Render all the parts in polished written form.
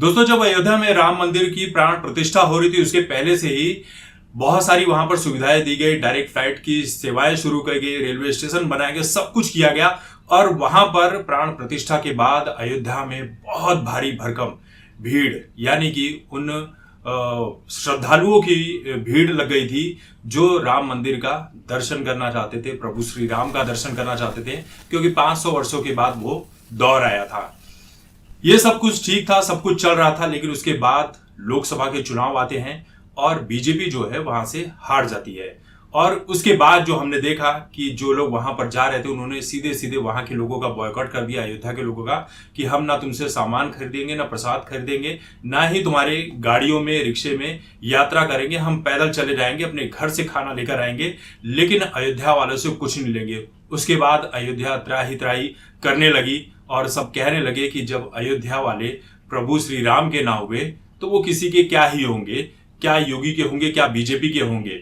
दोस्तों, जब अयोध्या में राम मंदिर की प्राण प्रतिष्ठा हो रही थी उसके पहले से ही बहुत सारी वहां पर सुविधाएं दी गई, डायरेक्ट फ्लाइट की सेवाएं शुरू की गई, रेलवे स्टेशन बनाया गया, सब कुछ किया गया। और वहां पर प्राण प्रतिष्ठा के बाद अयोध्या में बहुत भारी भरकम भीड़, यानी कि उन श्रद्धालुओं की भीड़ लग गई थी जो राम मंदिर का दर्शन करना चाहते थे, प्रभु श्री राम का दर्शन करना चाहते थे, क्योंकि 500 वर्षों के बाद वो दौर आया था। ये सब कुछ ठीक था, सब कुछ चल रहा था, लेकिन उसके बाद लोकसभा के चुनाव आते हैं और बीजेपी जो है वहां से हार जाती है। और उसके बाद जो हमने देखा कि जो लोग वहां पर जा रहे थे उन्होंने सीधे सीधे वहां के लोगों का बॉयकॉट कर दिया, अयोध्या के लोगों का, कि हम ना तुमसे सामान खरीदेंगे, ना प्रसाद खरीदेंगे, ना ही तुम्हारे गाड़ियों में रिक्शे में यात्रा करेंगे, हम पैदल चले जाएंगे, अपने घर से खाना लेकर आएंगे, लेकिन अयोध्या वालों से कुछ नहीं लेंगे। उसके बाद अयोध्या त्राही त्राही करने लगी और सब कहने लगे कि जब अयोध्या वाले प्रभु श्री राम के ना हुए तो वो किसी के क्या ही होंगे, क्या योगी के होंगे, क्या बीजेपी के होंगे।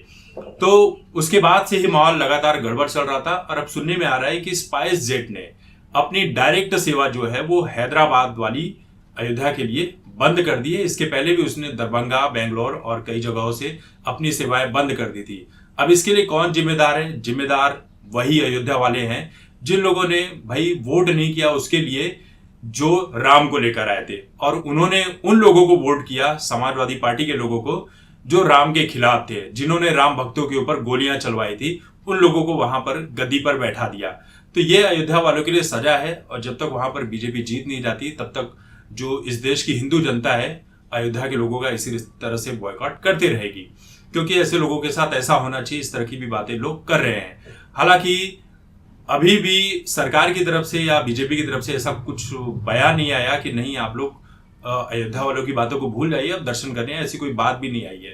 तो उसके बाद से ही माहौल लगातार गड़बड़ चल रहा था। और अब सुनने में आ रहा है कि स्पाइस जेट ने अपनी डायरेक्ट सेवा जो है वो हैदराबाद वाली अयोध्या के लिए बंद कर दी है। इसके पहले भी उसने दरभंगा, बेंगलोर और कई जगहों से अपनी सेवाएं बंद कर दी थी। अब इसके लिए कौन जिम्मेदार है? जिम्मेदार वही अयोध्या वाले हैं जिन लोगों ने भाई वोट नहीं किया उसके लिए, जो राम को लेकर आए थे, और उन्होंने उन लोगों को वोट किया, समाजवादी पार्टी के लोगों को, जो राम के खिलाफ थे, जिन्होंने राम भक्तों के ऊपर गोलियां चलवाई थी, उन लोगों को वहां पर गद्दी पर बैठा दिया। तो ये अयोध्या वालों के लिए सजा है। और जब तक वहां पर बीजेपी जीत नहीं जाती तब तक जो इस देश की हिंदू जनता है अयोध्या के लोगों का इसी तरह से बॉयकॉट करती रहेगी, क्योंकि ऐसे लोगों के साथ ऐसा होना चाहिए। इस तरह की भी बातें लोग कर रहे हैं। हालांकि अभी भी सरकार की तरफ से या बीजेपी की तरफ से ऐसा कुछ बयान नहीं आया कि नहीं, आप लोग अयोध्या वालों की बातों को भूल जाइए, अब दर्शन करने, ऐसी कोई बात भी नहीं आई है।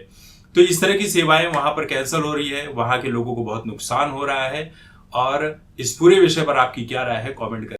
तो इस तरह की सेवाएं वहां पर कैंसिल हो रही है, वहां के लोगों को बहुत नुकसान हो रहा है। और इस पूरे विषय पर आपकी क्या राय है, कमेंट करें।